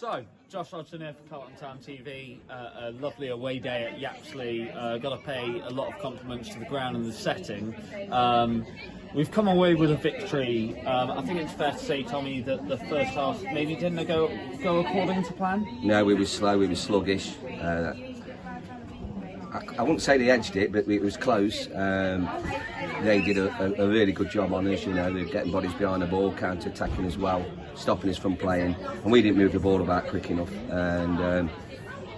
So, Josh Hodgson here for Carlton Town TV. A lovely away day at Yaxley. Got to pay a lot of compliments to the ground and the setting. We've come away with a victory. I think it's fair to say, Tommy, that the first half maybe didn't go according to plan. No, we were slow, we were sluggish. I wouldn't say they edged it, but it was close. They did a really good job on us, you know, they're getting bodies behind the ball, counter-attacking as well, stopping us from playing, and we didn't move the ball about quick enough, and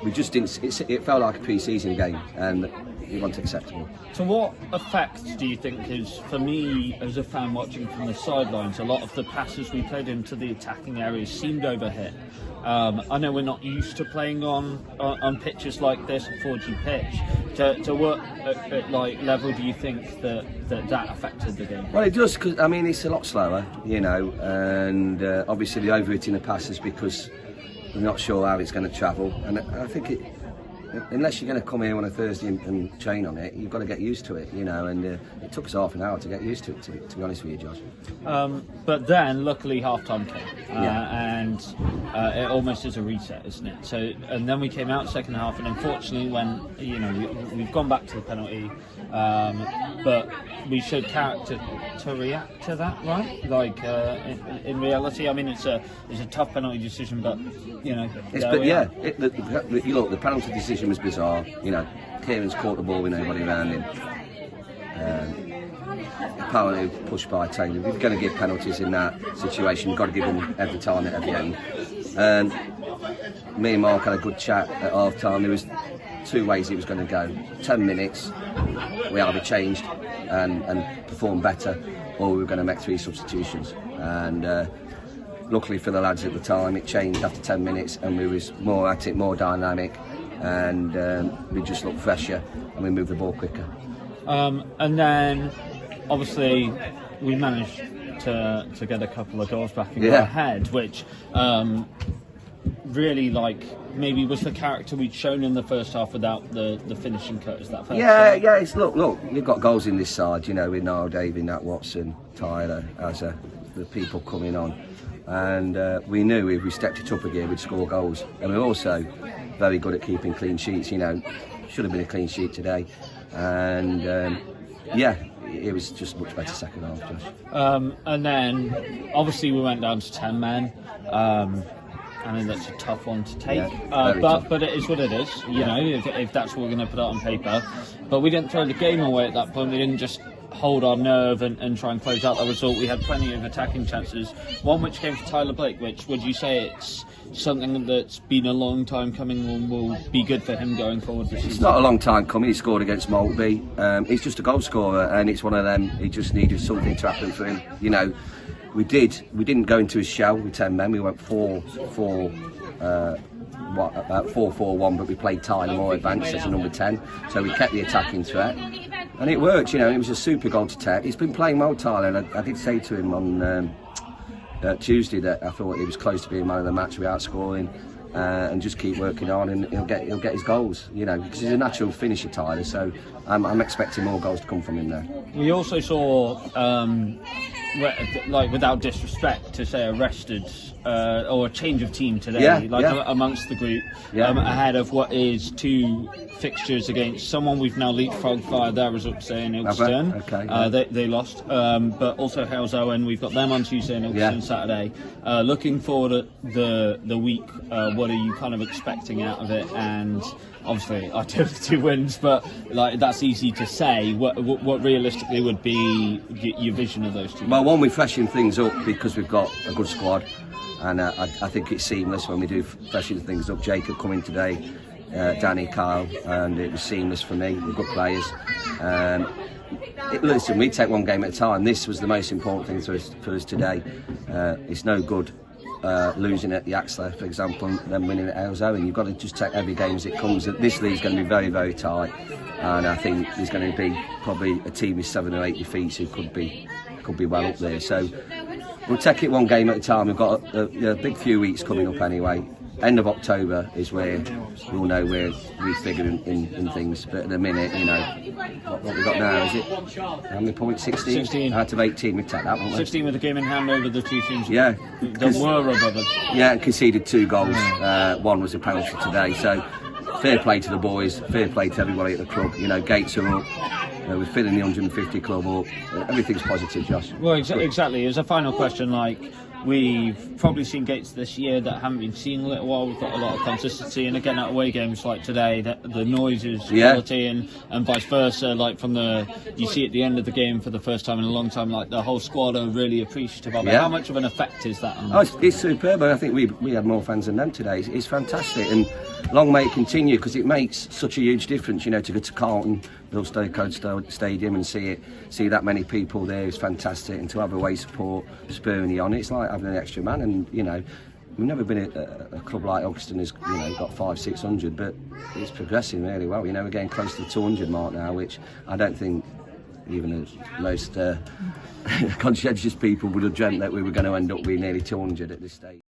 we just didn't. It felt like a pre-season game, and it wasn't acceptable. So what effect do you think is, for me as a fan watching from the sidelines, a lot of the passes we played into the attacking areas seemed overhit. I know we're not used to playing on pitches like this, a 4G pitch. To what like level do you think that affected the game? Well, it does, because I mean it's a lot slower, you know, and obviously the overhitting the passes because we're not sure how it's going to travel, and I think unless you're going to come here on a Thursday and train on it, you've got to get used to it, you know, and it took us half an hour to get used to it, to be honest with you, Josh. But then, luckily, half-time came, and it almost is a reset, isn't it? So, and then we came out second half, and unfortunately, when, you know, we've gone back to the penalty, but we showed character to react to that, right? Like, in reality, I mean, it's a tough penalty decision, but, you know. Look, the penalty decision was bizarre. You know, Kieran's caught the ball with nobody around him. Apparently pushed by Taylor. If you're going to give penalties in that situation, you've got to give them every time at the end. Me and Mark had a good chat at half time. There was two ways it was going to go. 10 minutes, we either changed and performed better, or we were going to make 3 substitutions. And luckily for the lads at the time, it changed after 10 minutes, and we was more at it, more dynamic, and we just looked fresher, and we moved the ball quicker. And then, obviously, we managed to get a couple of goals back in our head, which really, like, maybe was the character we'd shown in the first half without the finishing cut. Is that fair? Yeah. It's look, you've got goals in this side, you know, with Niall Davey, Nat Watson, Tyler, Azza, the people coming on. And we knew if we stepped it up again, we'd score goals. And we're also very good at keeping clean sheets, you know. Should have been a clean sheet today. And it was just much better second half, Josh. And then, obviously, we went down to 10 men. I mean, that's a tough one to take, but it is what it is, you know, if that's what we're going to put out on paper. But we didn't throw the game away at that point. We didn't just hold our nerve and try and close out the result. We had plenty of attacking chances, one which came for Tyler Blake, which, would you say it's something that's been a long time coming and will be good for him going forward this season? It's not a long time coming. He scored against Maltby. He's just a goal scorer, and it's one of them. He just needed something to happen for him, you know. We didn't go into his shell with 10 men. We went 4-4-1, but we played Tyler more advanced as a number 10. So we kept the attacking threat, and it worked. You know, it was a super goal to take. He's been playing well, Tyler, and I did say to him on Tuesday that I thought he was close to being man of the match without scoring, and just keep working on, and he'll get his goals. You know, because he's a natural finisher, Tyler. So I'm expecting more goals to come from him there. We also saw, like, without disrespect to say, arrested or a change of team today, amongst the group, ahead of what is 2 fixtures against someone we've now leapfrogged via their results today in Ilkeston. They lost, but also Hales Owen. We've got them on Tuesday and Ilkeston Saturday. Looking forward at the week, what are you kind of expecting out of it? And obviously, I took 2 wins, but like that's easy to say. What realistically would be your vision of those 2? Well, one, we're freshening things up because we've got a good squad, and I think it's seamless when we do freshen things up. Jacob come in today, Danny, Kyle, and it was seamless for me. We're good players. Listen, we take one game at a time. This was the most important thing for us today. It's no good losing at Yaxley, for example, and then winning at Hales Owen. You've got to just take every game as it comes. This league's going to be very, very tight, and I think there's going to be probably a team with 7 or 8 defeats who could be well up there. So we'll take it one game at a time. We've got a big few weeks coming up anyway, end of October is where we'll know where we figure in things. But at the minute, you know, what we got now, is it? How many points? 16 out of 18. We take that, won't we? 16 with the game in hand over the two teams. Yeah, that were above us. Yeah, and conceded 2 goals. One was a penalty today. So fair play to the boys. Fair play to everybody at the club. You know, gates are up. We're filling the 150 club up. Everything's positive, Josh. Well, exactly. As a final question, like, we've probably seen gates this year that haven't been seen in a little while. We've got a lot of consistency, and again at away games like today, the noise is quality, and vice versa. Like you see at the end of the game for the first time in a long time, like the whole squad are really appreciative of it. How much of an effect is that? It's superb. I think we had more fans than them today. It's fantastic, and long may it continue, because it makes such a huge difference. You know, to go to Carlton, Bill Stoke Stadium, and see that many people there is fantastic, and to have away support spurring you on, it's like having an extra man. And you know, we've never been a club like Hoxton has, you know, got 500-600, but it's progressing really well. You know, we're getting close to the 200 mark now, which I don't think even the most conscientious people would have dreamt that we were going to end up with nearly 200 at this stage.